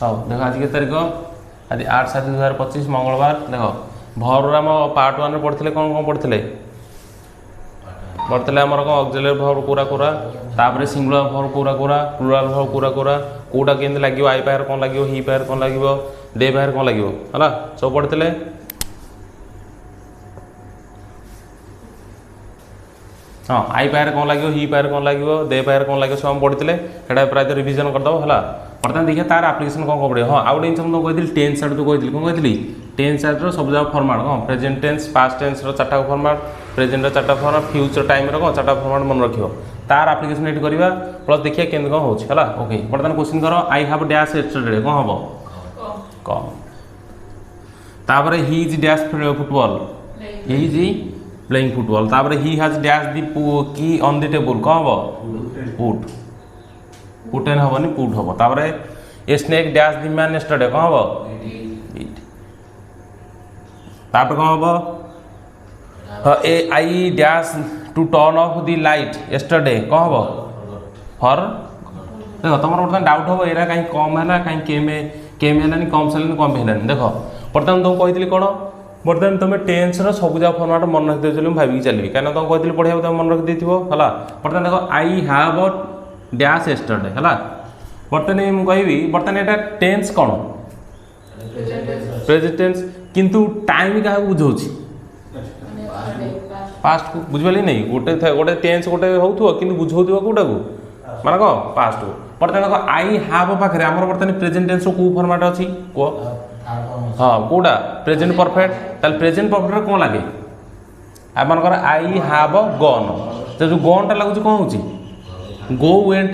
हाँ देख आज के तारीख आज 8/7/2025 मंगलवार। देख भर आम पार्ट 1 पढ़ते कौन कौन पढ़ते आमर कौन ऑक्सिलरी वर्ब कोरा कोरा तापर सिंगुलर वर्ब कोरा कोरा प्लुराल वर्ब कोरा कोरा कोटा केमती लगे आई पायर कौन लगे ही पायर कौन लगे दे पायर कौन लगे है सब पढ़ते। हाँ आई पायर कौन लगे ही पायर कौन लगे दे पायर कौन लगे सब पढ़ते प्रायः रिविजन करदेव है। बर्तमान देखिए तार आप्लिकेसन कौन कौन पड़े। हाँ आउ गए जिन कही टेन्स आर्ट कही कौन कही टेन्स आर्ट सब जगह फर्माट कौन प्रेजेंट टेन्स पास्ट टेन्स चार्टा फर्माट प्रेजेंट चार्टा फर्माट फ्यूचर टाइम कौन चार्टा फर्माट मन रख तार आप्लिकेसन ये करवा प्लस देखिए केमती कौन होगा। ओके बर्तमान क्वेश्चन कर आई हाव डैश यस्टरडे कौन हम कम तापर he is dash football he is playing football तापर ही हैज डैश दी की ऑन द टेबल कौन हम पुट पुटेन हेनी पुट हम तापर a snake dash the man yesterday कौन हम इट तापर कौन हम a I dash to turn off the light yesterday कौन हम फॉर। देख तुम बर्तमान डाउट हम यहाँ कहीं कम है कहीं केम है कम सारे कम है देख बर्तमान तुम कही कौन बर्तमान तुम टेन्स सब जगह फर्माट मन रखी देव भाविकी चलिए कहीं तुम कही पढ़ाई तुम मन रखी है। बर्तमान देख आई हाव डैश यस्टरडे है बर्तमान मुझे बर्तमान यहाँ टेन्स कौन प्रेजेंट टेन्स किंतु टाइम क्या बुझाऊँ पास्ट को बुझिपारे नहीं गोटे गोटे टेन्स गोटे हो कि बुझाऊ कौटा को माने कौन पास्ट को। बर्तमान देख आई हाव पाखे आम बर्तमान प्रेजेंट टेन्स कौ फर्माट अच्छी कह हाँ कौटा प्रेजेंट परफेक्ट ताल प्रेजेंट परफेक्ट कौन लगे आमर आई हाव गन जो गनटा लगुच कौन हो गो वेंट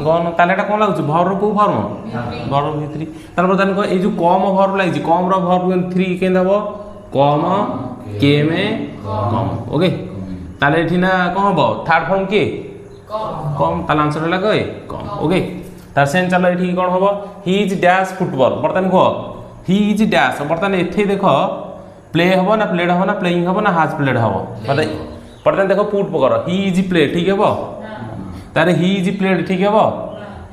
गन ताले कौन लगुच भर कौ फर्म भर भित्री ताल बर्तमान कह ये कम भर्व लगी कम भर्व 3 के कम केम कम। ओके ताले ना कौन हम थर्ड फॉर्म किए कम ताल आंसर है कहे कम। ओके तार सेम चलो ये कौन हम ही इज डैश फुटबॉल बर्तमान कह ही इज डैश बर्तमान ये देख प्ले हम ना प्लेड हम ना प्लेइंग हम ना हाज प्लेड हम बर्तमान देख पुट पकर ही इज प्ले ठीक है तारे ही इज प्लेड ठीक है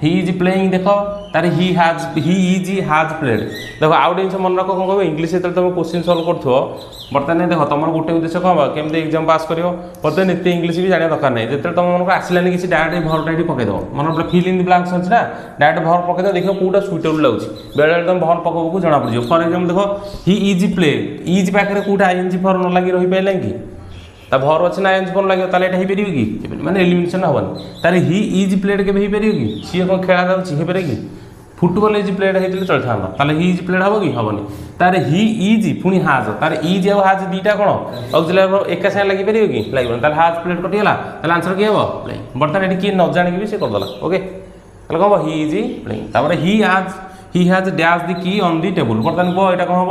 ही इज प्लेइंग देख तारे ही इज हाज प्लेड देख आउ जिन मन रख कौन कह इंग्लीश जो तुम क्वेश्चन सल्व कर बर्तमान देख तुम गोटे उद्देश्य कौन केमती एग्जाम पास कर बर्तमान एत इंग्लीश भी जाना दरकार नहीं जो तुम मन आसलानी किसी डायरेक्ट भरटा ये पकईद मन पूरा फिल इन द ब्लैंक्स अच्छी ना डायरेक्ट भर पकईद देख कौटा सुइटेबल लगे बेले तुम भर पकबू जना पड़ फॉर एग्जाम्पल देख ही इज प्ले इज पाखे कौटा आईएनजी फॉर न लगी रही पारे कि ता भर अच्छे ना आईएनजी फॉर लगे ताले हो पार कि मैंने एलिमिनेशन हेनी तारे ही इज प्लेड के हो पार कि सी कौन खेला जाए कि फुटबॉल इज प्लेड होते चलता ताले ही इज प्लेड हम कि हेनी तारे ही इज पुणी हाज तारे इज और हाज दीटा कौन ऑक्सिलरी एका सागे लगे पार कि लगे ताले हाज प्लेड कटिगला ताले आंसर किए हम प्लेइंग बर्तमान ये किए न जानिक भी सी करदेला। ओके ताले कौन हम ही इज प्लेइंग तापर ही हैज डैश दी की ऑन दी टेबल बर्तमान कह यहाँ कौन हम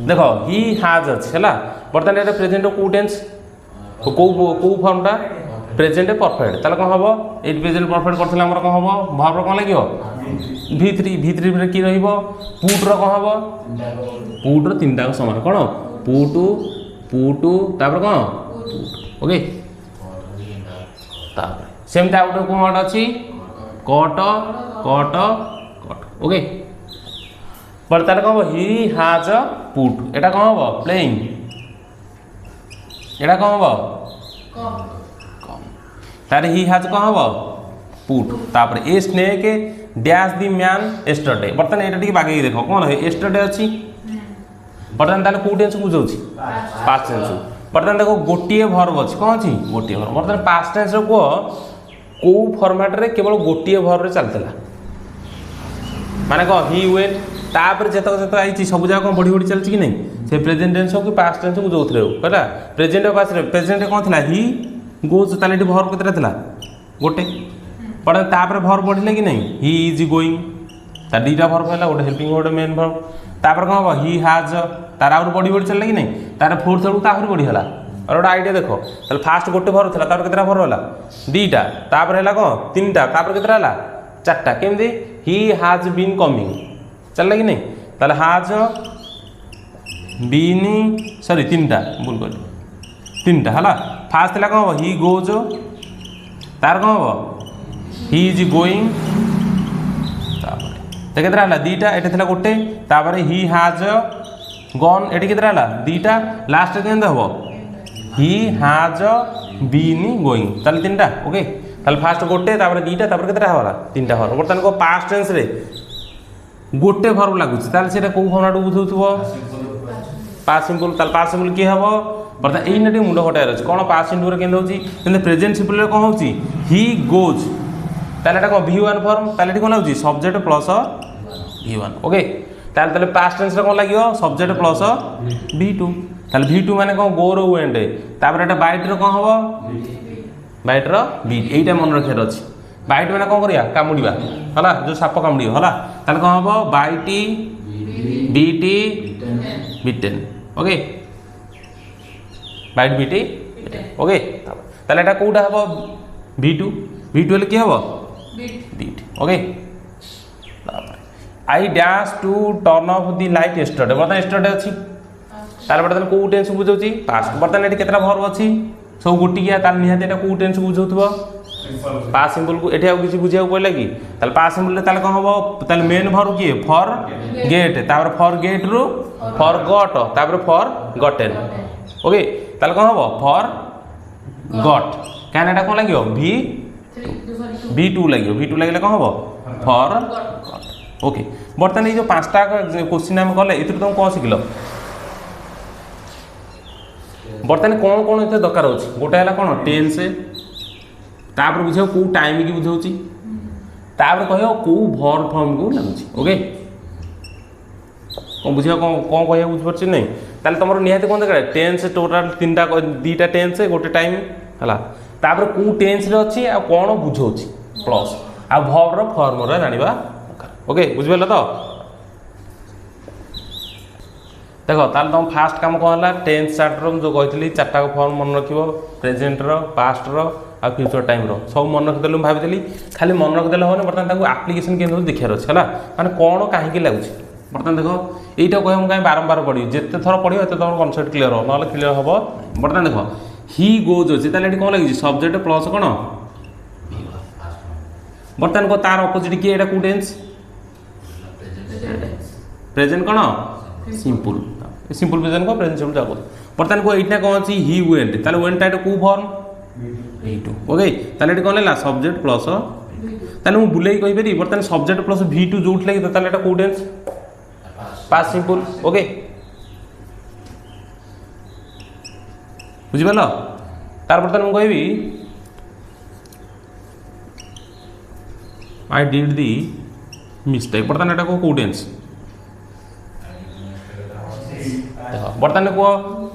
देख ही हाज अच्छे है बर्तमान ये प्रेजेंट कौ टेन्स कौ फर्मटा प्रेजेंट परफेक्ट ताले कौन हम ये प्रेजेंट परफेक्ट करते कौन हम भर्व कौन लगे भित्री कि पुट्र कौन हम पुट्र 3टा सामान कौन पुटु तापर कौन ओके सेमती आउ गोटे कौन अच्छी cut cut cut. Okay but तार कौन ही हाज पुट एटा कौन हम प्लेइंग एटा कौन हम तार ही हाज कौन हम पुट तापर a snake dash the man yesterday बर्तमान ये बागे देख कौन है यस्टरडे अच्छी बर्तमान ताले कौ टेन्स बुझाऊँ पास्ट टेन्स बर्तमान देख गोटे भर्व अच्छी कौन अच्छी गोटे भर्व बर्तमान पास्ट टेन्स कह कौ फर्माट रे केवल गोटे भर्व चलता माने कौन ही वेंट तापर जितक आई सब जगह कौन बढ़ी बढ़ी चलती कि नहीं से प्रेजेंट टेन्स हो कि पास्ट टेन्स को जो है प्रेजेंट पास्ट प्रेजेंट कौन था ही गोज ताले भर्व केतटा गोटे बट तापर भर बढ़े कि नहीं ही इज गोइंग तार 2टा भर्व है गोटे हेल्पिंग गोटे मेन भर्व तापर कौन हम ही हाज तार आउट बढ़ी बढ़ी चलला कि नहीं तार फोर्थ बेलू आहरी बढ़ीगला और गोटे आइडिया देख ताल फास्ट गोटे भर्व था तार केतटा भर्व है 2टा तापर है कौन 3टा तापर केतटा है 4टा केमती ही हाज बीन कमिंग चलला कि नहीं ताल हाज बीन सॉरी 3टा भूल कर 3टा है फास्ट है कौन हम ही गोज तार कौन हम ही इज गोइंग तो केतरा हला दीटा एटे थिला गोटे तापर ही हैज गॉन एटे केतरा हला दीटा लास्ट केन हबो ही हैज बीन गोइंग ताले तीनटा ओके ताले फास्ट गोटे तापर दीटा तापर केतरा होला तीनटा वर्ब बर्तन को पास्ट टेंस रे गोटे वर्ब लागुची ताले सेटा को फॉर्मेट बुझौथबो पास्ट सिंपल ताले पास्ट सिंपल की हबो बर्तन एई नटे मुंड हटायर अछि कोन पास्ट सिंपल रे केन होची किंतु प्रेजेंट सिंपल रे कोन होची ही गोज ताले एटा को v1 फॉर्म ताले एटी कोन लागुची सब्जेक्ट प्लस v1 ओके ताले ताले पास्ट टेंस रे कोन लागियो सब्जेक्ट प्लस v2 ताले v2 माने कोन गो रो एंड तापर एटा बाइट रो कोन हबो बाइट रो बी एटा मन रखियार अछि बाइट माने कोन करिया कामुडीबा हला जो साप कामुडी हला ताले कोन हबो bite bit bitten okay bite bit okay ताले एटा कोउटा हबो v2 v2 ले की हबो bit okay I dash to turn off the light yesterday बर्तन यस्टरडे अछि तार बर्तन को टेंस बुझौची पास्ट बर्तन एटी केतरा वर्ब अछि सब गोटिया तार निहाते एटा को टेंस बुझौथबो पास्ट सिंपल को एठी आ किछि बुझिया पड़ला कि ताल पास्ट सिंपल ताल कोन हबो ताल मेन वर्ब की फॉर गेट तापर फॉर गेट रो फॉर गॉट तापर फॉर गॉटेन ओके ताल कोन हबो for got can't Etah cone लागियो v2 लागियो v2 लागले कोन हबो फॉर गॉट ओके बर्तन ये जो पांचटा क्वेश्चन हम कले इतु तुम कोन सिखलो बर्तन कोन कोन इते दरकार होची गोटा हला कोन टेंस तापर बुझियो को टाइम की बुझौची तापर कहियो को वर्ब फॉर्म को लागुची ओके कोन बुझियो कोन कोन कहियो बुझ परछि नै ताले तमरो निहाते कोन दरकार टेंस टोटल तीनटा दीटा टेंस गोटे टाइम हला तापर को टेंस रे अछि आ कोन बुझौची प्लस आ वर्ब रो फॉर्म रे जानिबा ओके बुझबेला तो देखो ताल तुम फास्ट काम कौन है टेंस चैप्टर जो कही चार्टा फॉर्म मन रखियो प्रेजेंट रो पास्ट रो आ फ्यूचर टाइम रो सब मन रखिदेलु भाभी खाली मन रखिदेले होने बर्तमान ताको एप्लिकेशन केन देखियार अछि हला माने कोन काहे लागुछि बर्तमान देखो एटा कहे हम काहे बारंबार पढी जेते थर पढियो एते तोर कांसेप्ट क्लियर हो नले क्लियर होबो बर्तमान देखो ही गोज अछि ताले एटी कोन लागिछि सब्जेक्ट प्लस कोन बर्तमान को तार अपोजिट की एटा को टेंस प्रेजेंट कोन सिंपल सिंपल प्रेजेंट को प्रेजेंट सिंपल जाको बर्तमान को एटा कोन अछि ही वेंट ताले वेंट टाइट को फॉर्म v2 ओके ताले एटी कोन लेला सब्जेक्ट प्लस ताले मु बुलेई कहि पेरी बर्तमान सब्जेक्ट प्लस v2 जोट लागि ताले एटा को टेंस पास्ट सिंपल ओके बुझिबलो तार बर्तमान मु कहिबी आई डिड दी मिस्टेक बर्तमान एटा को टेंस देखो बर्तमान को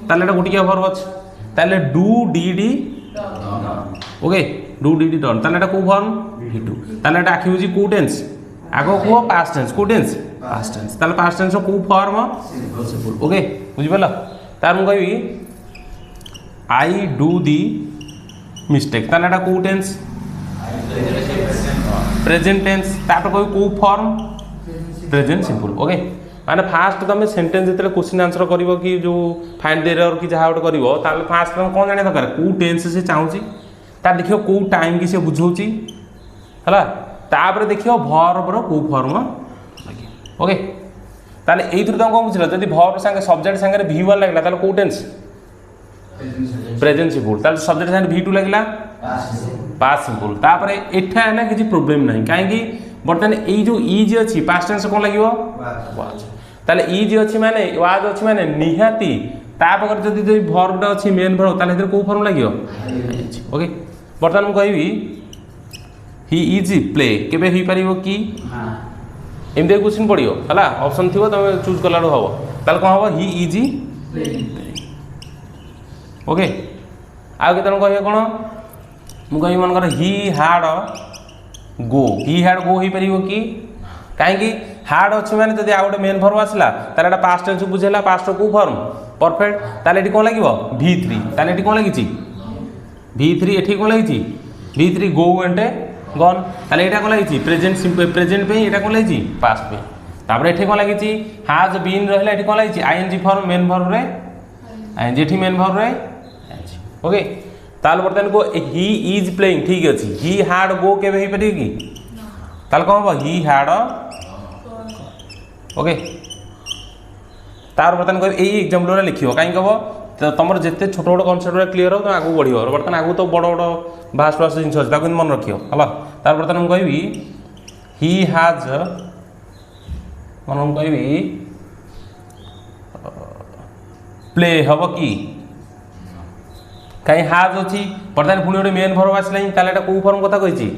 ताले एटा गुटिया वर्ब अछि ताले do DD okay do DD done ताले एटा को फॉर्म v2 ताले एटा आखि बुझी को टेंस आगो को पास्ट टेंस को टेंस पास्ट टेंस ताले पास्ट टेंस को फॉर्म सिंपल ओके बुझिबला तार मु कहिबी आई डू दी मिस्टेक ताले एटा को टेंस प्रेजेंट टेंस तापर कोई को फॉर्म प्रेजेंट सिंपल ओके माने फास्ट तुम सेंटेंस जेते क्वेश्चन आंसर करिवो कि जो फाइंड द एरर कि जहा उट करिवो ताले फास्ट तुम कोन जाने दरकार को टेंस से चाहूची ता देखियो को टाइम की से बुझौची हला तापर देखियो वर्ब रो को फॉर्म लागी ओके ताले एई थ्रु तुम कोन बुझलो जदी वर्ब संगे सब्जेक्ट संगे v1 लागला ताले को टेंस प्रेजेंट सिंपल ताले सब्जेक्ट संगे v2 लागला पास्ट सिंपल तापर एठा है ना किछि प्रॉब्लम नहीं काहे कि बर्तमान एई जो इज अछि पास्ट टेंस कोन लागिवो वाज ताले इज अछि माने वाज अछि माने निहाती तापर जदी जो वर्ब अछि मेन वर्ब ताले इधर को फॉर्म लागिवो ओके बर्तमान हम कहिबी ही इज प्ले केबे ही परिबो कि हां एमदे क्वेश्चन पडियो हला ऑप्शन थिबो तमे चूज करलाडो हबो ताले कोन हबो ही इज प्ले ओके आ केतन कहियो कोन मु कहि मन कर ही हैड गो ही परिबो कि काहे कि हार्ड अछि माने जदी आ गोटे मेन वर्ब आसला ताले एटा पास्ट टेंस बुझेला पास्ट को फॉर्म परफेक्ट ताले एटी कोन लागिवो v3 ताले एटी कोन लागिछि v3 एठी कोन लागिछि v3 गो एंड गॉन ताले एटा कोन लागिछि प्रेजेंट सिंपल प्रेजेंट पे एटा कोन लागिछि पास्ट पे तापर एठी कोन लागिछि हैज बीन रहला एठी कोन लागिछि आईएनजी फॉर्म मेन वर्ब रे आईएनजी एठी मेन वर्ब रे ओके ताल बर्तन को ही इज प्लेइंग ठीक अछि ही हैड गो केबे ही पड़ी कि ताल कोन हो ही हैड ओके तार बर्तमान कह यही एग्जाम्पल लिख कहीं कह तुम जिते छोट छोट कनसेप्ट क्लीयर हो तुम आगे बढ़ बर्तमान आगू तो बड़ बड़ भास्ट भास्ट जिन अच्छे मन रख है तार बर्तमान कहि ही हाज मन कहि प्ले हम कि कहीं हाज अच्छी बर्तमान पुणी गोटे मेन फर्म आसला कौ फर्म कथा कही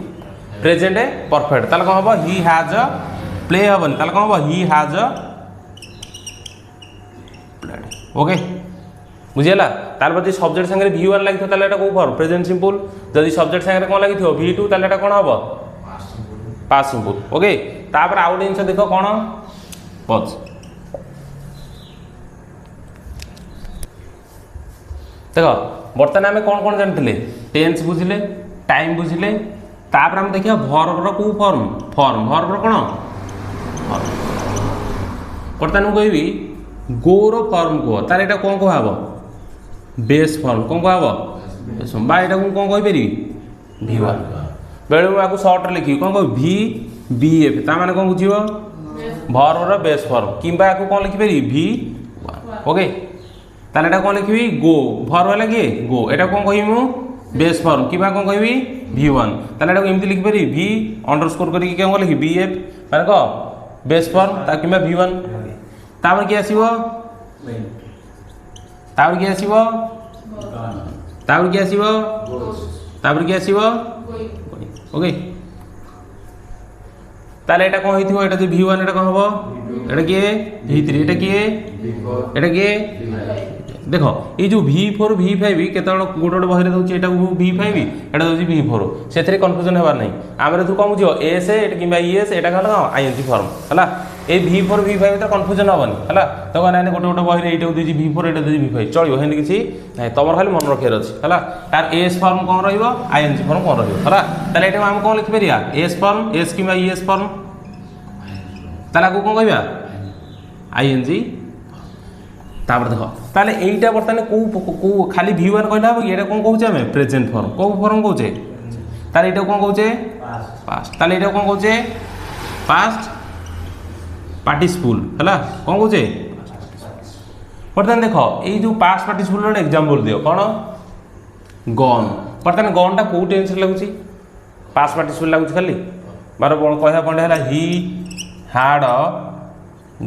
प्रेजेंट परफेक्ट ताल कौन हम ही हाज प्ले हेनी ताल कौन हम ही हाज ओके बुझीगला तार जब सब्जेक्ट सागर V1 लगी था कौ फर्म प्रेजेंट सिंपल जब सब्जेक्ट सागर कौन लगी V2 ताल कौन हम पास्ट सिंपल ओके तापर आउ गोटे जिन देख कौन पज देख बर्तमान आम कौन कौन जानते टेन्स बुझिले टाइम बुझिले तापर आम देखिए भर्बर कौ फर्म फर्म भर्बर कौन बर्तमान मुझे गोर फर्म कह तार यहाँ कौन कह बेस फर्म कौन कह बा यहाँ कौन कहीपरि V1 बेले आपको सर्ट लिखी कौन कह VBF ताने कौन बुझे भर्बर बेस फर्म कि कौन लिखिपरि V1 ओके ताले एटा कौन लिखी गो भर्ब है किए गो एटा कौन कहि मु बेस फर्म कि कौन कहि V1 ताले एटा एमती लिखि पारि V अंडरस्कोर करके कौन लिखि BF माने क बेस फर्म ता कि V1 तापर कि आसीबो तापर कि आसीबो तापर कि आसीबो तापर कि आसीबो ओके ताले एटा कौन होइथिबो एटा जे V1 एटा कौन हबो एटा किए V3 एटा किए एटा किए देख ये जो V4 V5 केत गोटे गोटे बही दूसरी यहाँ V5 एटा दूसरी V4 से कन्फ्यूजन होबार नहीं आम कौन बुझ एस कि ES यहाँ कौन ING फर्म है ये V4 V5 भर कन्फ्यूजन हेनी है तो ना गोटे गोटे बही ये दूसरी V4 यहाँ दूसरी V5 चलो हेन किसी ना तुम खाली मन रखार अच्छे है तार एस फर्म कौन ING फर्म कौन रहा ये आम कौन लिखिपर एस फर्म एस कि ES फर्म ताला को कौन कह ING तापर देख ताले एटा बर्तमान को खाली V1 कहला हम ये कौन कहूचे हमें प्रेजेंट फॉर्म को फॉर्म कहूचे ताले एटा कौन कहूचे पास्ट ताले एटा कौन कहूचे पास्ट पार्टिसिपल हैला कौन कहूचे बर्तमान देख ये जो पास्ट पार्टिसिपल रो एग्जांपल दियो कौन गन बर्तमान गन टा को टेंस लागुची पास्ट पार्टिसिपल लागुची खाली बार कहया पड़े हैला ही हैड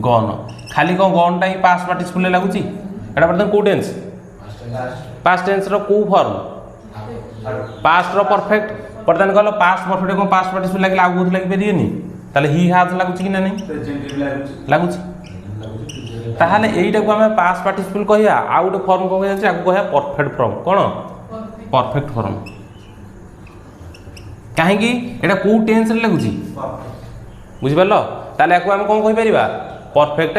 गन खाली कौन गन टा पास्ट पार्टिसिपल लगुच एटा बर्तमान को टेंस पास्ट टेंस रो को फॉर्म पास्ट रो परफेक्ट बर्तमान कहल पास्ट परफेक्ट कौन पास्ट पार्टिसिपल लगे आगु बहुत लगी पारिएनी ताले ही हाज लगुच कि ना नहीं लगुच ताहले एटा को हमें पास्ट पार्टिसिपल कहिया आ गोटे फॉर्म कौन कहया आगु कहया परफेक्ट फॉर्म कौन परफेक्ट फॉर्म कहीं एटा को टेंस रे लगुच बुझि पारलो ताले आकु हम कौन कहि परिबा परफेक्ट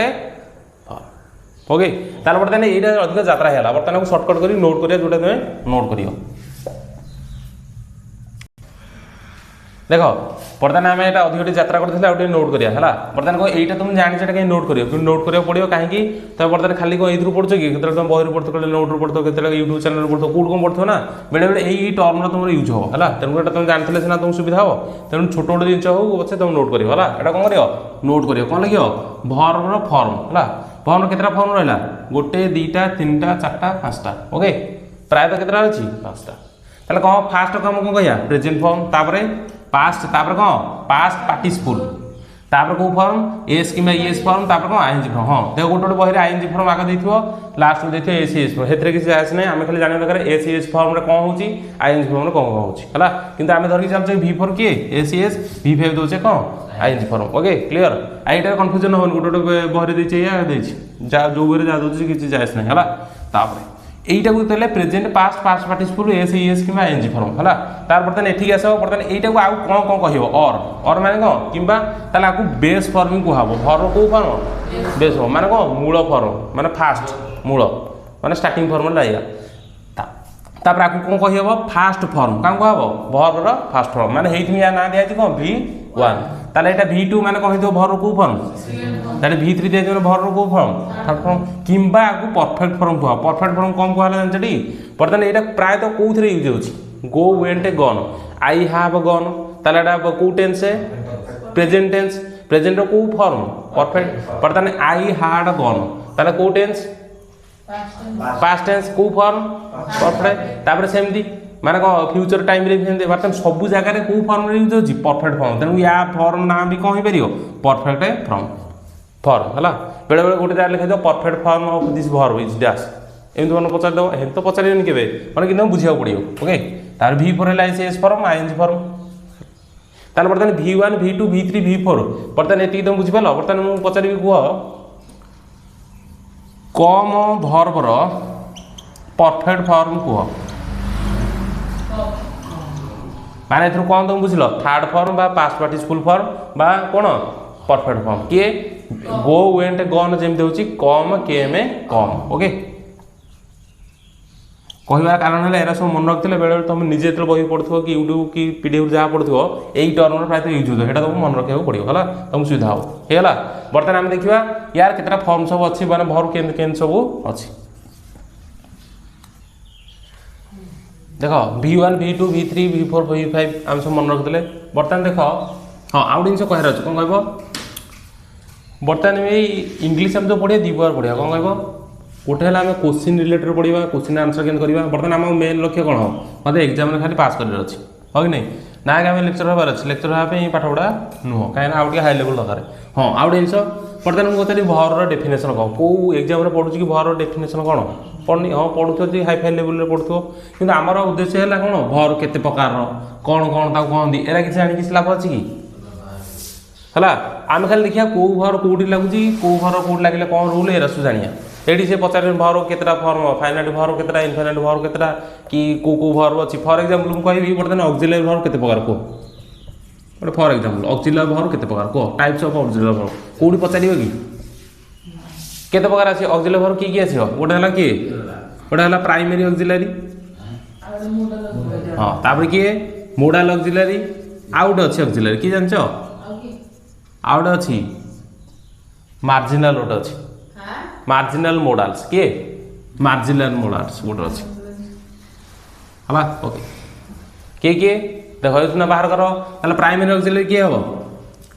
ओके तार बर्तमान ये अधिक यात्रा है बर्तमान सर्टकट कर नोट करिया जोटा तुम नोट करियो देख बर्तमान आम यहाँ अधिक यात्रा करते नोट करिया है बर्तमान कह यहाँ तुम जानी कहीं नोट करियो कि नोट करिया पड़ो कहीं तुम बर्तमान खाली कौन ये पढ़ो कि तुम बही पढ़ो नोट पढ़ो के यूट्यूब चैनल पढ़ो कौट कौन पढ़ो ना बेले बेले यही टर्म तुम यूज हो है तेणु तुम जानते सीना तुम सुविधा हम तेणु छोट छोट जिन हो पचे तुम नोट कर कौन कर नोट कर कौन लिख भर्बर फर्म है फर्म केतटा फर्म रहा गोटे दुईटा तीनटा चार्टा पाँचटा ओके प्रायतः केतटा अच्छी पाँचटा ताले कौन फास्ट कम कौन कह प्रेजेंट फर्म तापर पास्ट तापर कौन पास्ट पार्टिसिपल तापर कौ फर्म एस कि ES फर्म तापर कौन ING फर्म हाँ देख गोटे गोटे बही ING फर्म आगे देखो लास्ट में देखिए ACS फर्म से किसी आस ना आम खाली जाना दरकार ACS फर्म में कौन होची ING फर्म में कौन होगा कि आम धरिक चलते V4 किए ACS V5 दौचे कौन ING firm okay clear आईटा confusion हो गोटे गोटे बही देचे या जा जो बही जहाँ दूसरी किसी जायस ना है এইটা को तेले present past past participle ES कि ING फर्म है तार बर्तमान एठी आस बर्तमान এইটা को आउ कौन कौन कहब और माने कौन किंबा ताले आकु बेस फर्म को कहब फर्म को फर्म बेस फर्म माने कौन मूल फर्म माने फास्ट मूल माने स्टार्टिंग फर्म लाइया तापर आकु कौन कहब फास्ट फर्म का कहब भर्बर फास्ट फर्म माने हेइथि या ना दिया कौन V1 ताले एटा V2 माने कौन हेतो भर्बर को फर्म ताले V3 दिया जो भर्बर को फर्म थर्ड फर्म किंबा आकु परफेक्ट फर्म कह परफेक्ट फर्म कौन कहला जानछटी बर्तमान एटा प्राय तो कोथरे यूज होची go went gun I have gun ताले एटा को टेंस है प्रेजेंट टेंस प्रेजेंट को फॉर्म परफेक्ट बर्तमान आई हाड गन ताले को टेंस पास्ट टेंस को फॉर्म परफेक्ट तापर सेमती माने को फ्यूचर टाइम रे भी बर्तमान सब जगह रे को फॉर्म रे यूज होची परफेक्ट फॉर्म तेनु या फॉर्म नाम भी कौन हो परियो परफेक्ट फॉर्म हला बेले बेले गोटे जाय लिखा दो perfect form of this verb is dash एमती मन पचार दो हेन तो पचारिबेनी केबे माने कि बुझिया पड़ियो ओके तार V4 है एस फॉर्म आईएनजी फॉर्म ताले बर्तमान V1 V2 V3 V4 बर्तमान एती तुम बुझि पालो बर्तमान मु पचारिबी कुह कम वर्ब रो परफेक्ट फॉर्म कुह माने एथरो कोन तुम बुझिलो थर्ड फॉर्म बा पास्ट पार्टिसिपल फॉर्म बा कोन परफेक्ट फॉर्म के गो वेंट गन जेमते होची कम केम कम ओके कहवा कारण है एरा सब मन रखते बेले तुम निजे जो बही पढ़ो कि यूट्यूब कि पीडीएफ जहाँ पढ़ो यही टर्म प्रायः यूज हो तो तुमको मन रखा पड़ो है तुमको सुविधा हो होगा बर्तमान आम देखा यार केतटा फॉर्म सब अच्छी माने भर के सब अच्छी देख V1 V2 V3 V4 V5 आम सब मन रखते बर्तमान देख हाँ आउ जिन कहार अच्छे कौन कह बर्तमान इंग्लीश आम जो पढ़िया दी बार पढ़िया कौन कह गोटे है आम क्वेश्चन रिलेटेड पढ़ा क्वेश्चन आंसर केन करवा बर्तमान आम मेन लक्ष्य कौन हो मतलब एग्जाम में खाली पास कर अच्छी हो कि नहीं ना कि आम लेक्चर हबार अच्छे लेक्चर हाँ पाठ पढ़ा नुह कहीं आउ हाई लेवल दरकार हाँ आउ जिन बर्तमान मुझे पचारि भर डेफिनेसन कौन कौ एग्जाम में पढ़ुची कि भर डेफिनेसन कौन पढ़नी हाँ पढ़ुथ हाई फाई लेवल पढ़ुव कि आमर उद्देश्य है कौन भर केते प्रकार कौन कौन कहती एरा किसी जाणी किसी लाभ अच्छी कि है आम खाली देखिए कौ भर कौटी लगुच कौ भर कौटी लगे कौन रूल एरा सब जानिया ये से पचारे भर केतटा फॉर्म फाइनाइट भर केतटा इनफाइनाइट भर केतटा कि को भर अच्छी फॉर एग्जांपल मुझे कहबी बर्तमान ऑक्सिलरी भर केते प्रकार को गोटे फॉर एग्जांपल ऑक्सिलरी भर केते प्रकार को टाइप्स ऑफ ऑक्सिलरी भर कोडी पचारियो कि केते प्रकार आसी ऑक्सिलरी भर की आसीयो गोटे हला कि गोटे हला प्राइमरी ऑक्सिलरी हां तापर कि मोडाल ऑक्सिलरी आउट अछि ऑक्सिलरी की जानछो आउट अछि मार्जिनल ओट अछि मार्जिनल मोडाल्स किए मार्जिनल मोडाल्स गोटे अच्छे हला ओके किए देख ना बाहर कर प्राइमरी ऑक्सिलरी किए हम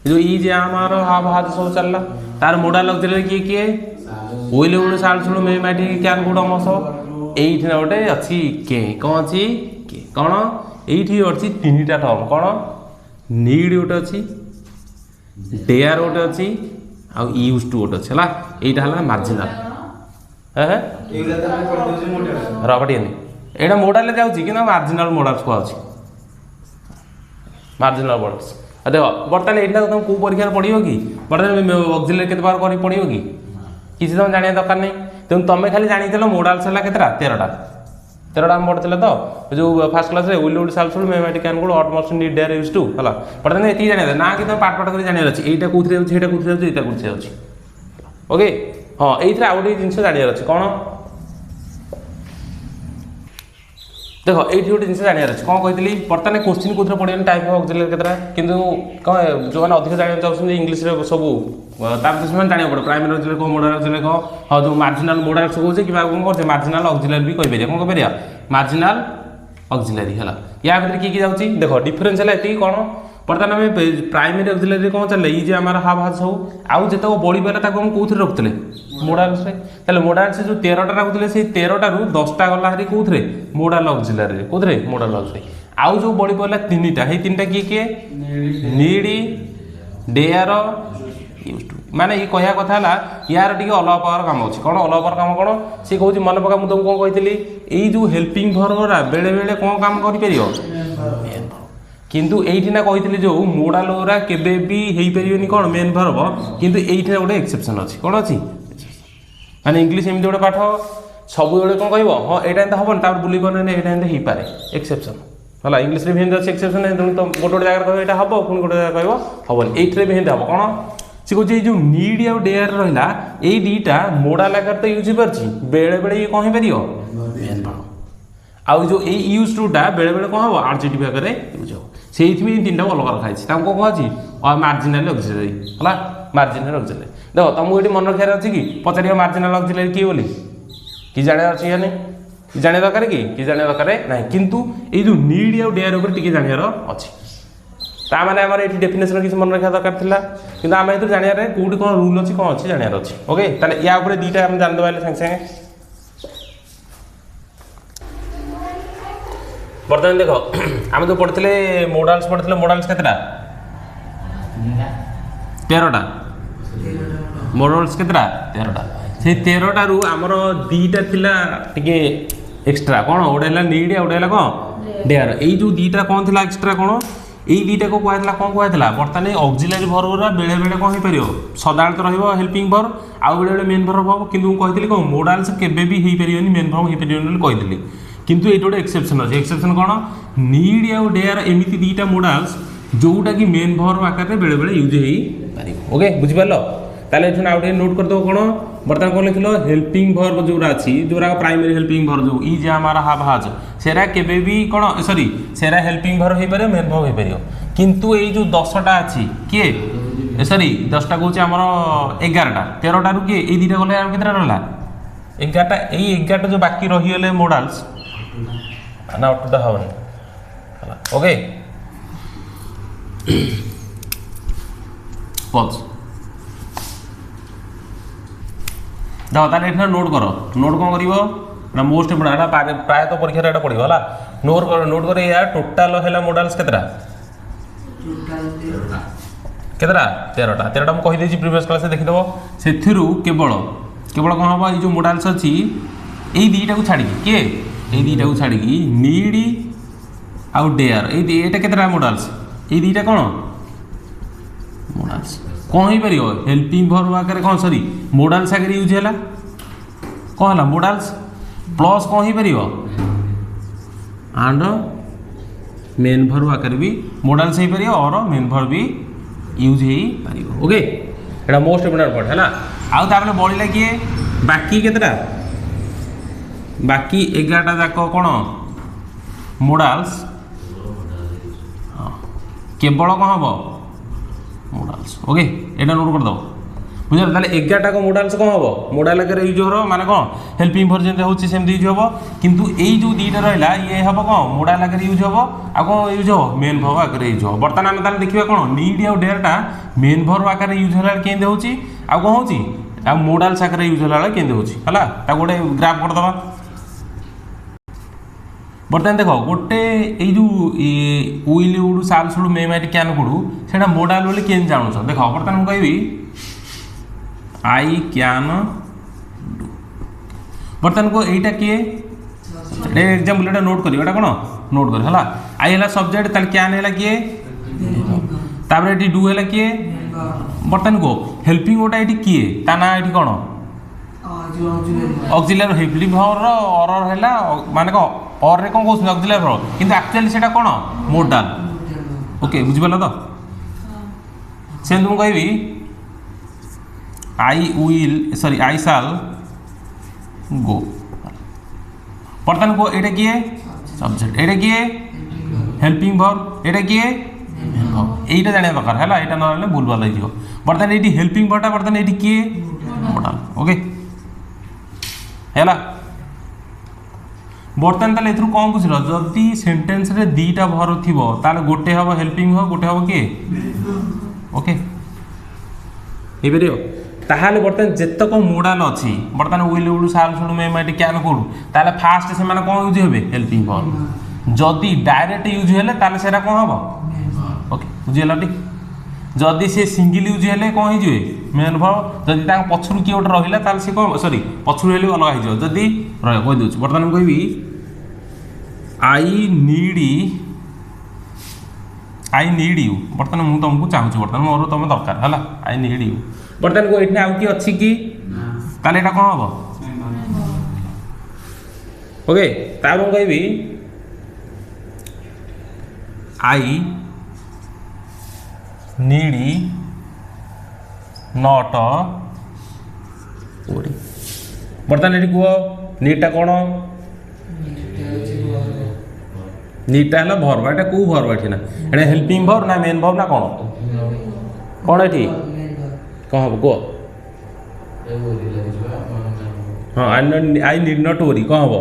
जो ई जे आमार हाव हाथ सब चलला तार मोडाल ऑक्सिलरी किए किए ओइले उडे साल सुण मे माटी क्यान गुड मस एइठ ना गोटे अछि के कोन अछि के कोन एइठी अछि तीनटा टर्म कोन नीड गोटे अछि डेयर गोटे अछि आ यूज टू गोटे अच्छे यहाँ है मार्जिनाल रबटियानी यहाँ मोडाल जाऊँगी कि मार्जिनाल मोडाल्स कहुच्छी मार्जिनाल मोडाल्स देख बर्तमान यहाँ तुम कौ परीक्षा पढ़ो कि बर्तमान ऑक्सिलरी केते बार कर पढ़ो कि किसी तुम जाना दरकार नहीं तेणु तुम खाली जानी मोडाल्स है केतटा 13टा आम पढ़ते तो जो first class will would shall should मैथमेटिक can could ought to must need dare use to है बर्तमान ये जाना ना कि तुम पाठ पाठ कर जाना अच्छे यहाँ कौन जाऊँगी यहाँ कौन जाऊँगी यहाँ कौन जाऊँगी ओके हाँ ये आउ गोटे जिन जानवर अच्छे कौन देख ये गोटे जिन जानवर अच्छे कौन कही बर्तमान क्वेश्चन कौन पढ़े टाइप ऑफ ऑक्सिलरी केतटा किंतु कौन जो मैंने अधिक जाना चाहते इंग्लीश सब तार से जाना पड़े प्राइमरी ऑक्सिलरी कौन मोडाल ऑक्सिलरी कौन हाँ जो मार्जिनाल मोडाल कहे कि कौन करते मार्जिनाल ऑक्सिलरी भी कहीपर कौन कहीपर मार्जिनाल ऑक्सिलरी है या भर किए जाऊँगी देख डिफरेन्स है ये कौन बर्तमान आम प्राइमरी ऑक्सिलरी कौन चल ये आम हाव हाथ सब आउ जो बड़ी पाला कौन रखुले मोडाल्स मोडाल्स जो 13टा रखुले से 13टा 10टा गला हरी कौन मोडाल ऑक्सिलरी कौन मोडाल ऑक्सिलरी आउ जो बड़ी पाला 3टा है 3टा किए किए नीड डेयर यूज टू माने ये कहया कथा है यार टी अलग प्रकार काम अच्छे कौन अलग प्रकार काम कौन सी कौन मन पका मुझे तुमको कौन कही ये जो हेल्पिंग भर्बरा बेले बेले कौन काम कर किंतु एठी ना कही जो मोडाल गुरा केबे भी हेई परियोनी कौन मेन भर्ब किंतु एठी गोटे एक्सेप्शन अच्छी कौन अच्छी माने इंग्लिश एमती गोटे पाठ सब बेले कौन कह हाँ यहाँ हम ना बुले पारे यहाँ हो पारे एक्सेप्शन है इंग्लिश भी अच्छे एक्सेप्शन तो गोटे गोटे जगह कह यहाँ हम पुणी गोटे जगह कह हेन ये भी हम कौन सी कहे जो नीड आ डेयर रहा ये दुईटा मोडाल आकार तो यूज पार्टी बेले बेले ये कौन हो मेन भर्ब आउ जो ये यूज टूटा बेले बेले कौन हम आर्जेटिव आकार यूज हो से 3टा अलग रखाई कौन कह मार्जिनाल ऑक्सिलरी है मार्जिनाल ऑक्सिलरी देख तुमको ये मन रखार अच्छी कि पचार मार्जिनाल ऑक्सिलरी किए बोली कि जाना अच्छी या नहीं जाना दरकार कि जाना दरकार ना किंतु ये जो नीड आ डेयर टी जानवर अच्छी ताने आम ये डेफिनेसन किसी मन रखा दरकार था कि आम ये जानवर कौटी कौन रूल अच्छी कौन अच्छी जानवर अच्छी ओके ताले या ऊपर दुईटा आम जानदेवा सागे सागे बर्तमान देख आम जो पढ़ते मोडाल्स केतटा 13टा मोडाल्स केतटा 13टा से 13टा रु आमर दीटा थिला टिके एक्स्ट्रा कौन गोटे है नीड आ गोटे है कौन डेयर यही जो दीटा कौन थी एक्स्ट्रा कौन यही दीटा को कहला कौन कहला बर्तमान ऑक्सिलरी वर्ब बेले बेले कौन हो पार सदा तो रहा हेल्पिंग वर्ब आउ बेले बेले मेन वर्ब हम कि कहती कौन मोडाल्स केबे भी हो पार मेन वर्ब हो पार कही किंतु ये गोटे एक्सेप्शन अच्छे एक्सेप्शन कौन नीड आ डेयर एमती दीटा मोडाल्स जोटा कि मेन वर्ब आकार बेले बेले यूज हो पार ओके बुझिपार ताले आउटे नोट करदे कौन बर्तमान कौन लिखल हेल्पिंग वर्ब जोरा अच्छी जोरा प्राइमरी हेल्पिंग वर्ब जो ई जे हमारा हाव हाज सेरा केबे भी कौन सॉरी सेरा हेल्पिंग वर्ब हो पार मेन वर्ब हो पार किंतु ये जो 10टा अच्छी किए सॉरी 10टा कौन आमर 11टा 13टा रू किए ये दुटा गले केतटा रहा 11टा यही 11टा जो बाकी रहीगले मोडाल्स ना अटुटा हवन ओके पॉज देखो ताले एठा नोट कर नोट कौन कर मोस्ट इम्पोर्टेंट प्राय तो परीक्षा एटा पड़ो है नोट कर या टोटाल है मोडाल्स केतटा केतटा 13टा मुझे कहीदे प्रीवियस क्लास देखीदेव से केवल केवल कौन हम ये जो मोडाल्स अच्छी यही दुईटा को छाड़ी किए यही दुईटा को छाड़ी नीड आउ डेयर ये केतटा मोडाल्स ये दुईटा कौन मोडाल्स कौन हो पार हेल्पिंग वर्ब आकार कौन सॉरी मोडाल्स आगे यूज है कौन है मोडाल्स प्लस कौन हो पार एंड मेन वर्ब आकार भी मोडाल्स हो पार और मेन वर्ब भी यूज हो पार ओके एटा मोस्ट इम्पोर्टेंट पॉइंट है ना आउ तापर बढ़ला किए बाकी केतटा बाकी 11टा जाक कौन मोडाल्स केवल कौन हम मोडाल्स ओके एटा नोट कर दो बुझे ताले 11टा को मोडाल्स कौन हम मोडाल आगे यूज हो माने कौन हेल्पिंग वर्ब जैसे होची सेमती यूज हो किंतु एई जो दीटा रहला ये हम कौन मोडाल आगे यूज हो आ कौन यूज हो मेन वर्ब आगे यूज हो बर्तमान आम ताले देखिबा कौन नीड आ डेयरटा मेन वर्ब आगे यूज होला केंदे होची आ कौन होची आ मोडाल्स आगे यूज होला केंदे होची हला ता गोटे ग्राफ कर दबा बर्तमान देख गोटे यो उइल उड़ू साल सुड़ू मे माइट कैन कुड़ू से मोडाल बोली केन जानूच देख बर्तमान मुझे कहबी आई कैन डू बर्तमान को यहीटा किए एग्जाम्पल एटा नोट करी एटा कौन नोट कर है आई है सब्जेक्ट ताले कैन है किए तापर ये डू है किए बर्तमान को हेल्पिंग गोटा ये किए ता ना ये कौन ऑक्सिलरी हेल्पिंग वर्ब और है माने कौन और रे कौन कहते ऑक्सिलरी वर्ब किंतु एक्चुअली सेटा कौन मोडाल ओके बुझिपार तो से तुम कहबी आई विल सॉरी आई शाल गो बर्तमान को एटा किए सब्जेक्ट एटा किए हेल्पिंग वर्ब एटा किए एटा जानिया दरकार है एटा ना भूल भाल हो बर्तमान ये हेल्पिंग वर्बटा बर्तमान ये किए मोडाल ओके है बर्तमान ताले एथरु कौन बुझल जदि सेंटेंस रे दीटा वर्ब थिबो ताले गोटे हबो हेल्पिंग वर्ब गोटे हबो के ओके ए बेरियो ताहाले बर्तमान जेतक मोडाल अछि बर्तमान विल उडू साल सुडू मे माइट कैन कोडू ताले फास्ट से माने कौन यूज हेबे हेल्पिंग वर्ब जदि डायरेक्ट यूज हेले ताले सेरा कौन हबो ओके बुझिला ठीक जदि से सिंगल यूज हेले कौन हो मेन वर्ब जदि तांग पछरु किए गोटे रहिला ताले से कौन सॉरी पछरु हेले अलग हो जदि रह कहि दउछ बर्तमान हम कहबी आई नीड यू बर्तमान मुझे तुमको चाहूँ बर्तमान मोर तुम दरकार है आई नीड यू बर्तमान को ये आउ कि अच्छी कि ताले एटा कौन हम ओके तार मुझे कहबी आई नीड नॉट वरी बर्तमान ये कह नीडटा कौन नीडटा है भर्व एटा कौ भर्व ये एटा हेल्पिंग भर्व ना मेन भर्व ना कौन कौन ये कौन हम कह हाँ आई नीड नॉट वरी कौन हम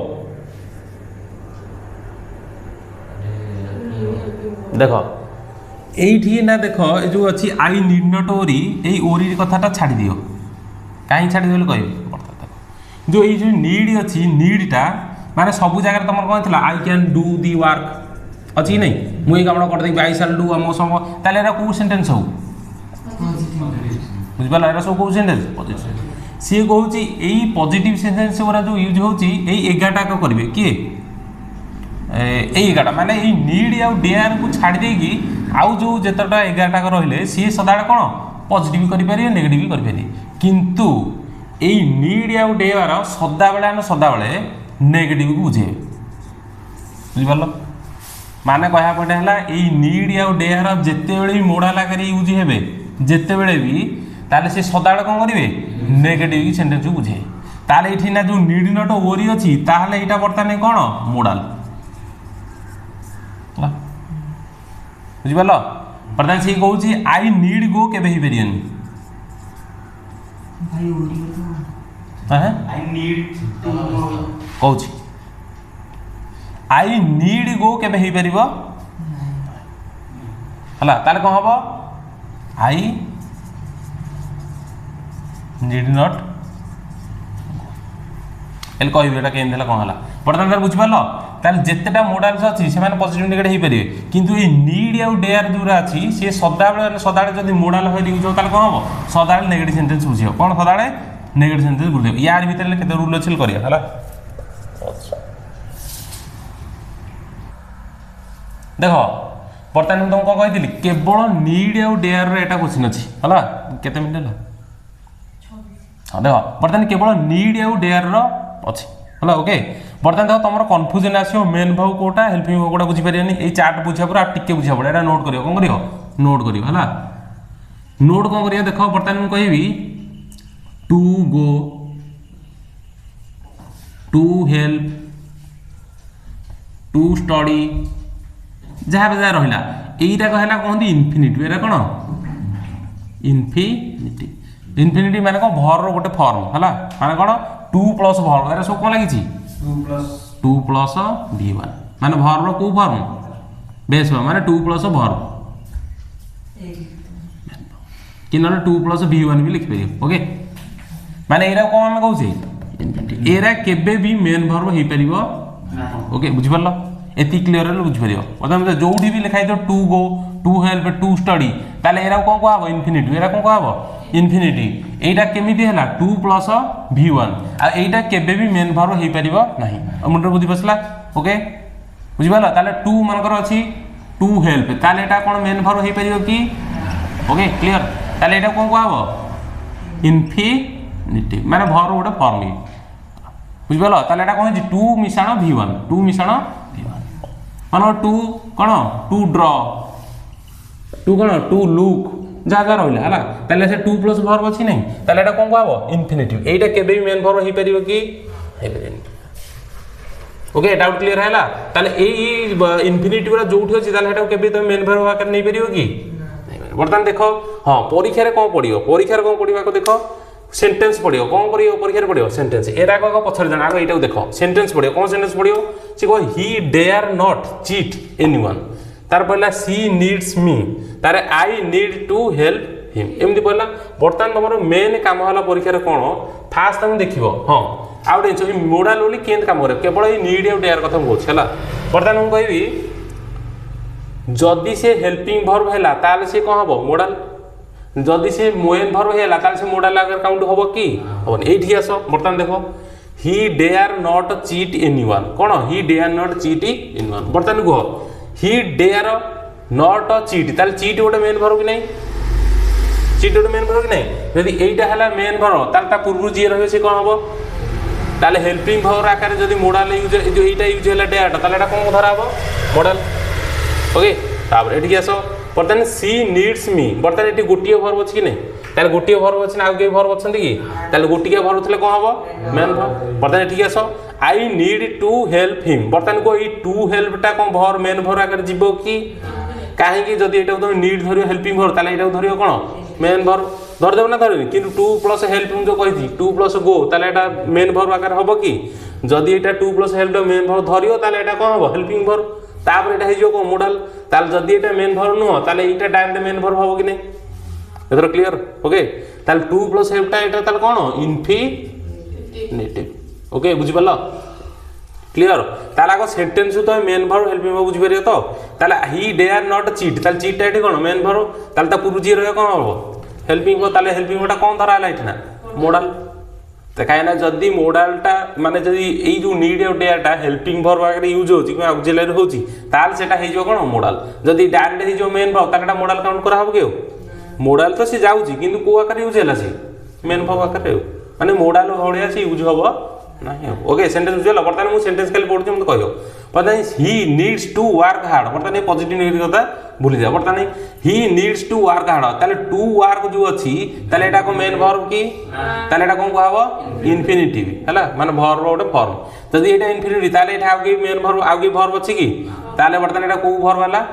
देख এইটি না দেখ এই যে অছি আই নিড নট ওরি এই ওরি কথাটা ছাড়ি দিও কাই ছাড়ি দিও কই যে এই যে নিড অছি নিডটা মানে সবু জায়গায় তোমার কোন ছিল I can do the work অছি নাই মু এই কামটা করতে আই শাল ডু আমো সম তাহলে এটা কোন সেন্টেন্স হউ বুঝবাল এটা সব কোন সেন্টেন্স পজিটিভ সি কହୁଛି এই পজিটিভ সেন্টেন্স গুলা যে ইউজ হଉଛି এই 11টা ক করিবে কি এই 11টা মানে এই নিড আর ডেয়ার কু ছাড়ি দেকি আউ যে যেতটা 11টা রহিলে সি সদাড় কোন পজিটিভ করি পারিবে নেগেটিভ করি পারিবে কিন্তু এই নিড আর ডেয়ার সদাবেলে নেগেটিভ কু বুঝে বুঝিপারল মানে কয়া পড়ে হলা এই নিড আর ডেয়ার যেতেবেলে भी মোডাল আকারে ইউজ হেবে যেতেবেলে भी তাহলে সে সদাবেলে কোন করিবে নেগেটিভ সেন্টেন্স কু বুঝে তাহলে এটি না যে নিড নট ওরি অছি তাহলে এটা বর্তমানে কোন মোডাল বুঝিপারল বর্তমানে সে কହୁଛି আই নিড গো কেবে হি পারিবনি ভাই ওডি হ্যাঁ আই নিড টু কହୁଛି আই নিড গো কেবে হি পারিব হলা তাহলে কোন হবো আই নিড নট এল কইবে এটা কেন দেলা কোন হলা বর্তমানে তার বুঝিপারল তাহলে যেতেটা মোডালস আছে সেমানে পজিটিভ নেগেটিভ হই পারিবে কিন্তু এই নিড আর ডেয়ার যেটা আছে সে সদাবেলে যদি মোডাল হই ইউজ হবে তাহলে কোন হবো সদাবেলে নেগেটিভ সেন্টেন্স বুঝিও কোন সদাবেলে নেগেটিভ সেন্টেন্স বুঝিও ইয়ার ভিতরে কেতে রুল আছে করিয়া হলা দেখো বর্তমানে তুমি কম কইলি কেবল নিড আর ডেয়ার রে এটা কোশ্চেন আছে হলা কেতে মিনিট হলা হ্যাঁ দেখো বর্তমানে কেবল নিড আর ডেয়ার র আছে হলা ওকে বর্তমানে দেখো তোমার কনফ্यूजन আসিও মেন ভাব কোটা হেল্পিং ভাব কোটা বুঝি পারিয়ানি এই চার্ট বুঝা পরে আর টিকে বুঝা পড়ে এটা নোট করিও কোন করিও নোট করিও হলা নোট কোন করিও দেখো বর্তমানে মু কইবি to go to help to study যাহা যা রহিলা এইটা কহিলা কোনদি ইনফিনিটিভ এরা কোন ইনফিনিটিভ ইনফিনিটিভ মানে কোন ভর র গোটে ফর্ম হলা মানে কোন 2 প্লস ভর এরা সব কোন লাগিছি 2 প্লস v1 মানে ভর র কো ফর্ম বেস মানে 2 প্লস ভর कि ना 2 प्लस v1 भी लिख पारियो ओके माने एरा कोन हम कहू छी एरा केबे भी मेन वर्ब हे परिबो ओके बुझि परलो एति क्लियर रहल बुझि परियो मतलब जोठी भी लिखाइ दो to go to help to study ताले एरा कोन कहबो इन्फिनिटी एरा कोन कहबो इन्फिनिटी एटा केमिति हला 2 प्लस v1 आ एटा केबे भी मेन वर्ब हे परिबो नाही मुंडर बुझि पसला ओके बुझि परलो ताले 2 मानकर अछि टू हेल्प ताले एटा कोन मेन वर्ब हे परिबो की ओके क्लियर ताले एटा कोन कहबो इन्फिनिटी माने भर गोटे फॉर्म बुझ परलो ताले एटा कोन जी 2 मिश्रण v1 2 मिश्रण v1 मानो 2 कोन 2 ड्रॉ 2 कोन 2 लुक जागा रहला हला ताले से 2 प्लस वर्ब अछि नै ताले एटा कोन कहबो इन्फिनिटी एटा केबे भी मेन वर्ब हे परिबो की हे परिबो ओके डाउट क्लियर हैला ताले ए इन्फिनिटी वाला जोठी अछि ताले एटा केबे तो मेन वर्ब आकर नै परिबो की बर्तमान देखो हाँ परीक्षा रे कौन पड़ियो परीक्षा रे कौन पड़िबा को देखो सेंटेंस पड़ियो कौन करियो परीक्षा रे पड़ियो सेंटेंस एरा को पछर जण आगो एटा देखो सेंटेंस पड़ियो कौन सेंटेंस पड़ियो से को he dare not cheat anyone तार पहला सी नीड्स मी तारे I need to help him एमदी पहला बर्तमान तमरो मेन काम होला परीक्षा रे कोन फास्ट तुम देखिबो हां आउ डेंचो मोडल ओली केन काम करे केवल ई नीड और डेयर कथा बोल छला बर्तमान हम कहबी जदि से हेल्पिंग वर्ब हैला ताले से कोन हबो मोडल जदि से मेन वर्ब हैला ताले से मोडल अगर काउंट हबो की हबन एठी आसो बर्तमान देखो he dare not cheat anyone कोन he dare not cheat anyone बर्तमान को ही डेयर नॉट चीट ताले चीट गोटे मेन वर्ब कि नै चीट गोटे मेन वर्ब कि नै यदि एटा हैला मेन वर्ब ताले ता पूर्व जी रहबे से कोन हबो ताले हेल्पिंग वर्ब आकार जदि मोडल यूज जो एटा यूज हैला डेयर ताले एटा कोन धरा हबो मोडल ओके तापर एठी आसो बर्तमान सी नीड्स मी बर्तमान एठी गोटिए वर्ब अछि कि नै ताले गोटिए वर्ब अछि ना आगे वर्ब अछंती कि ताले गोटिए वर्ब थले कोन हबो मेन वर्ब बर्तमान एठी आसो I need to help him बर्तमान को ई टू हेल्प टा कोन वर्ब मेन वर्ब आकर जिवो कि काहे कि जदी एटा तुम नीड धरियो हेल्पिंग वर्ब ताले एटा धरियो कोन मेन वर्ब धर देबो ना धरबी किंतु 2 प्लस हेल्प जो कहिथि 2 प्लस गो ताले एटा मेन वर्ब आकर हबो कि जदी एटा 2 प्लस हेल्प मेन वर्ब धरियो ताले एटा कोन हबो हेल्पिंग वर्ब तापर एटा हे जो को मोडल ताल जदी एटा मेन वर्ब नुह ताले एटा डायरेक्ट मेन वर्ब हो कि नहीं एथर क्लियर ओके ताल 2 + हेल्प टा एटा ताल कोन इन्फिनिटिव ओके बुझि पल्ला क्लियर ताला को सेंटेंस तो मेन वर्ब हेल्पिंग वर्ब बुझि परियो तो ताला ही डेयर नॉट चीट ताल चीट टा एठी कोन मेन वर्ब ताल ता पूर्व जी रहे कोन हो हेल्पिंग वर्ब ताले हेल्पिंग वर्ब टा कोन धरा लाइट ना मोडल तो कहीं जदि मोडालटा माने जदि ए जो नीड और डेटा हेल्पिंग वर्ब आगे यूज होची कि ऑक्सिलरी होची ताल सेटा हे जो कोन मोडाल जदि डायरेक्ट हे जो मेन वर्ब ताकटा मोडाल काउंट करा हो के मोडाल तो से जाउची किंतु को आकार यूज हैला से मेन वर्ब आकार माने मोडाल होड़िया से यूज होबो नहीं ओके सेंटेंस बुझला बर्तमान मु सेंटेंस खाली पढुची मते कहयो पता he needs to work hard बर्तमान पॉजिटिव नेगेटिव कथा भूली जा बर्तमान he needs to work hard ताले टू वर्क जो अछि ताले एटा को मेन वर्ब की ताले एटा कोन कहबो इन्फिनिटिव हैला माने वर्ब ओटे फॉर्म जदि एटा इन्फिनिटिव ताले एटा आगे मेन वर्ब आगे वर्ब अछि की ताले बर्तमान एटा को वर्ब वाला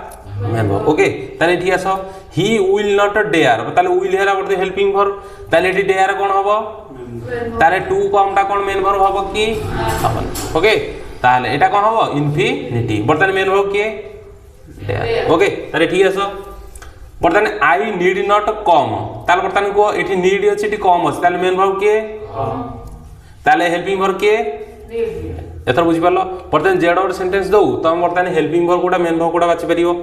मेन वर्ब ओके ताले एठी आसो ही विल नॉट डेयर ताले विल हैला बर्तमान हेल्पिंग वर्ब ताले एठी डेयर कोन हबो ताले टू कमटा कोन मेन वर्ब हबो की हबन ओके ताले एटा कोन हबो इन्फिनिटी बर्तमान मेन वर्ब के डेयर ओके ताले ठीक आसो बर्तमान आई नीड नॉट कम ताले बर्तमान को एठी नीड अछि एठी कम अछि ताले मेन वर्ब के ताले हेल्पिंग वर्ब के एथर बुझि पालो बर्तमान जेड और सेंटेंस दउ त हम बर्तमान हेल्पिंग वर्ब कोडा मेन वर्ब कोडा बाछि परियो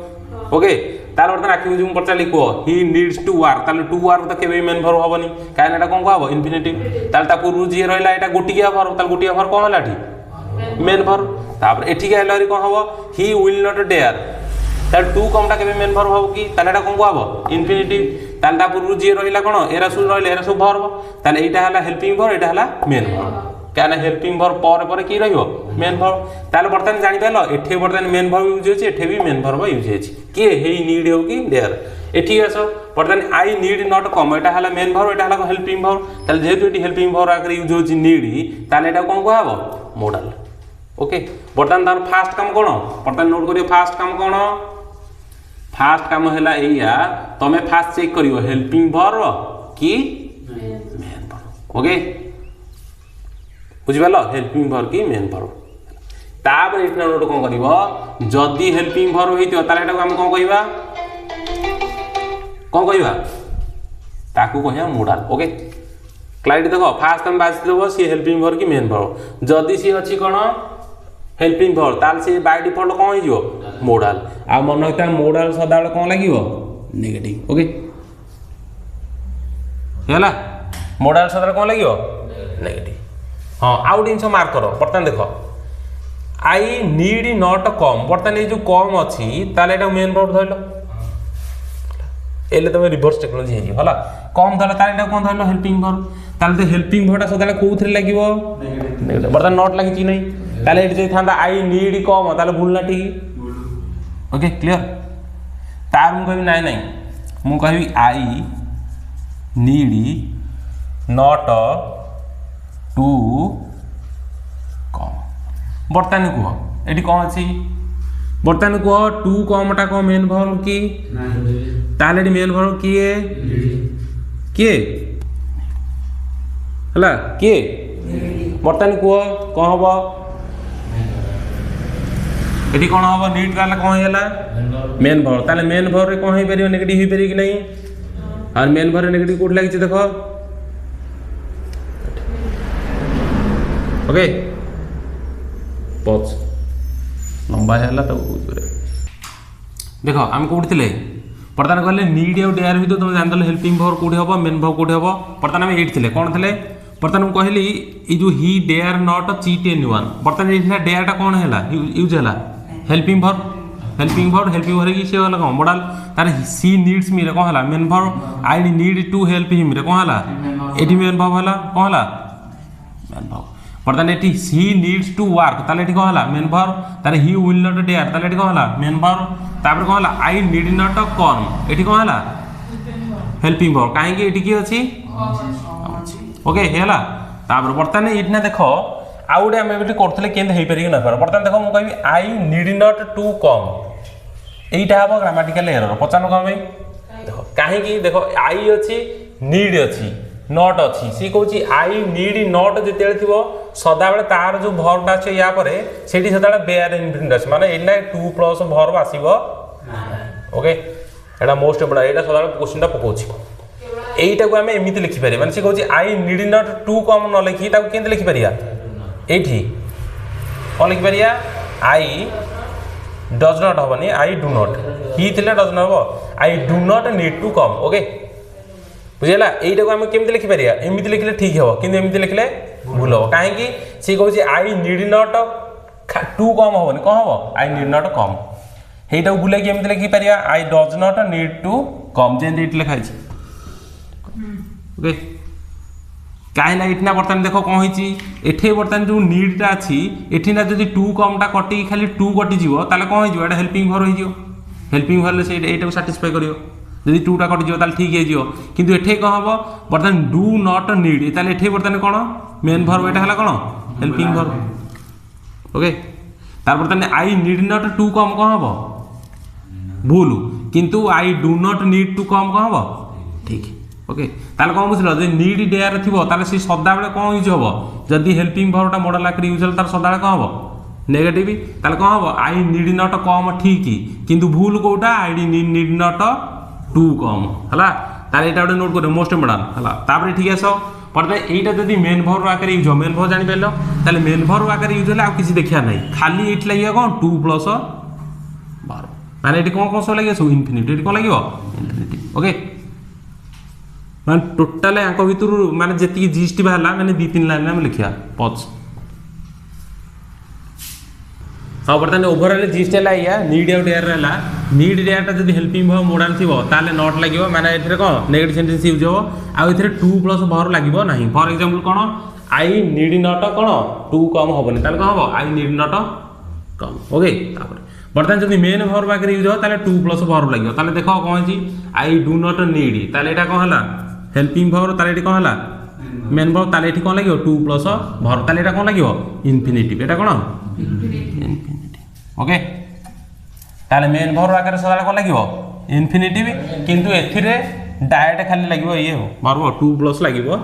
ओके तार बर्तमान आखि बुझि हम परचा लिखो ही नीड्स टू वर्क ताले टू वर्क त केबे मेन वर्ब हबनी काहे एटा कोन कहबो इन्फिनिटिव ताले ता पूर्व जी रहला एटा गोटिया वर्ब ताले गोटिया वर्ब कोन हला ठी मेन वर्ब तापर एठी के हलारी कोन हबो ही विल नॉट डेयर ताले टू कमटा केबे मेन वर्ब हबो की ताले एटा कोन कहबो इन्फिनिटिव ताले ता पूर्व जी रहला कोन एरा सु रहले एरा सु वर्ब ताले एटा हला हेल्पिंग वर्ब एटा हला मेन वर्ब क्या हेल्पिंग वर्ब पर कि रहिबो मेन वर्ब ताले बर्तमान जानि पालो एठे बर्तमान मेन वर्ब यूज होछि एठे भी मेन वर्ब यूज होछि के हे नीड हो कि देयर एठी आसो बर्तमान आई नीड नॉट कम एटा हला मेन वर्ब एटा हला हेल्पिंग वर्ब ताले जेतु एठी हेल्पिंग वर्ब आगे यूज होछि नीड ताले एटा कोन कहबो मोडल ओके बर्तमान तार फास्ट काम कोन बर्तमान नोट करियो फास्ट काम कोन फास्ट काम हला एया तमे फास्ट चेक करियो हेल्पिंग वर्ब कि मेन वर्ब ओके बुझिपाल हेल्पिंग वर्ब की मेन वर्ब तापर एठना नोट कोन करिवो जदी हेल्पिंग वर्ब हेतियो ताले एटा हम कोन कहिबा ताकू कहिया मोडाल ओके क्लाइड देखो फास्ट हम बाज देबो सी हेल्पिंग वर्ब की मेन वर्ब जदी सी अछि कोन हेल्पिंग वर्ब ताल सी बाय डिफॉल्ट कोन हिजो मोडाल आ मन होता मोडाल सदाल कोन लागिवो नेगेटिव ओके हैला मोडाल सदाल कोन लागिवो नेगेटिव हाँ आउ जिन मार्क करो बर्तमान देख आई नीड नॉट कम बर्तमान ये जो कम अच्छी ताले एटा मेन वर्ब धरलो एले तुम रिवर्स टेक्नोलॉजी है होला कम धरलो ताले एटा कोन धरलो हेल्पिंग वर्ब ताले तो हेल्पिंग वर्बटा सदाले कोउथरे लागिवो नेगेटिव बर्तमान नॉट लागि छि नै ताले एटी जे थांदा आई नीड कम ताले भूल ना ठीक ओके क्लियर तार मु कहबी नाही नाही मु कहबी I need not to come बर्तमान कह ये कौन अच्छी बर्तमान कह टू कमटा कौन मेन वर्ब की ताले मेन वर्ब किए किए हला किए बर्तमान कह कौन हम ये कौन हम नीड ताले कौन है मेन वर्ब ताले मेन वर्ब रे कौन हो पारियो नेगेटिव हो पारियो कि नहीं और मेन वर्ब नेगेटिव कोड लागि देखो ओके पॉज लंबा है तो देखो हम कोठी थिले बर्तमान कहले नीड और डेयर भी तो तुम जान दले हेल्पिंग वर्ब कोठी हबो मेन वर्ब कोठी हबो बर्तमान हम एट थिले कोन थिले बर्तमान कहली ई जो he dare not cheat anyone बर्तमान एठला डेयर टा कोन हैला यूज हैला हेल्पिंग वर्ब हेल्पिंग वर्ब की से वाला कोन मोडल तार सी नीड्स मी रे कोन हैला main verb I need to help him रे कोन हैला एटी मेन वर्ब हैला कोन हैला मेन वर्ब बर्तमान एटी सी नीड्स टू वर्क ताले एटी कोन हैला मेन वर्ब तारे ही विल नॉट डेयर ताले एटी कोन हैला मेन वर्ब तापर कोन हैला आई नीड नॉट कम एटी कोन हैला हेल्पिंग वर्ब काहे कि एटी की अछि ओके हैला तापर बर्तमान इतना देखो आउडे हम एबेटी करथले केंद हेई परियो ना पर बर्तमान देखो मु कहबी I need not to come एटा हबो ग्रामेटिकल एरर पचानो कम भाई देखो काहे कि देखो आई अछि नीड अछि नॉट अछि सी कहूची आई नीड नॉट जेतेले थिबो सदा बेले तार जो वर्ब अछि या परे सेठी सदा बेयर इन्फिनिट अछि माने एना 2 प्लस वर्ब आसीबो ओके एटा मोस्ट इम्पोर्टेंट एटा सदा क्वेश्चनटा पकाउछि एटा को हमें एमिति लिखि पारे माने से कहउछि I need not to come न लिखि ताको केंते लिखि पारिया एठी कोन लिखि पारिया आई डज नॉट हबनी आई डू नॉट ही थिले डज नॉट हबो I do not need to come okay बुझिला एटा को हमें केमिति लिखि पारिया एमिति लिखले ठीक हबो किंतु एमिति लिखले भूल हबो काहे कि से कहउछि I need not to come हबनी कोन हबो आई नीड नॉट कम हेटा को भूले कि एमिति लिखि पारिया I does not need to come जेन एट लिखा छै ओके काहे ना इतना बर्तन देखो कौन होइची एठे बर्तन जो नीड टा अछि एठी ना जदी 2 कम टा कटी खाली 2 कटी जीवो ताले कौन होइजो एटा हेल्पिंग भर होइजो हेल्पिंग भर ले से एटा को सैटिस्फाई करियो जदी 2 टा कटी जीवो ताले ठीक हे जीवो किंतु एठे कौन हबो बर्तन डू नॉट नीड ताले एठे बर्तन कोन मेन भर एटा हला कोन हेल्पिंग भर ओके तार बर्तन I need not to come कौन हबो भूल किंतु I do not need to come कौन हबो ठीक ओके ताले कौन बुझलो जे नीड डेयर थिबो ताले से सदा बेले कौन यूज हबो जदी हेल्पिंग भरटा मॉडल आकर यूज हल तार सदा बेले कौन हबो नेगेटिव ताले कौन हबो आई नीड नॉट कम ठीक किंतु भूल कोटा I need not to come हला ताले एटा गोटे नोट कर मोस्ट इम्पोर्टेंट हला तापर ठीक आसो पड़े एटा जदी मेन भर आकर यूज हो मेन भर जानि पेलो ताले मेन भर आकर यूज हले आ किछि देखिया नै खाली एट लागिया कोन 2 प्लस 12 माने एटी कोन कोन सब लागिया सो इन्फिनिटी एटी कोन लागियो इन्फिनिटी ओके मान टोटल आंक भितर माने जेती जीएसटी बाहला माने 2-3 लाइन में लिखिया पच हां बर्तन ओवरऑल जीएसटी ला या नीड आउट एयर रहला नीड एयर ता जदी हेल्पिंग भर मोडाल थिबो ताले नॉट लागिवो माने एथरे कोन नेगेटिव सेंटेंस यूज हो आ एथरे 2 प्लस भर लागिवो नाही फॉर एग्जांपल कोन आई नीड नॉट कोन 2 कम होबनी ताले कोन होबो I need not come okay तापर बर्तन जदी मेन भर बाकर यूज हो ताले 2 प्लस भर लागिवो ताले देखो कोन छी आई डू नॉट नीड ताले एटा कोन हला हेल्पिंग भर ताले एटी कोन हला मेन भर ताले एटी कोन लागियो 2 प्लस भर ताले एटा कोन लागियो इन्फिनिटी एटा कोन इन्फिनिटी ओके ताले मेन भर आकर सदा कोन लागियो इन्फिनिटी किंतु एथिरे डायरेक्ट खाली लागियो ये हो मारबो 2 प्लस लागियो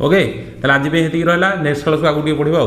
ओके ताले आज पे हेती रहला नेक्स्ट क्लास को आगु पढिबो।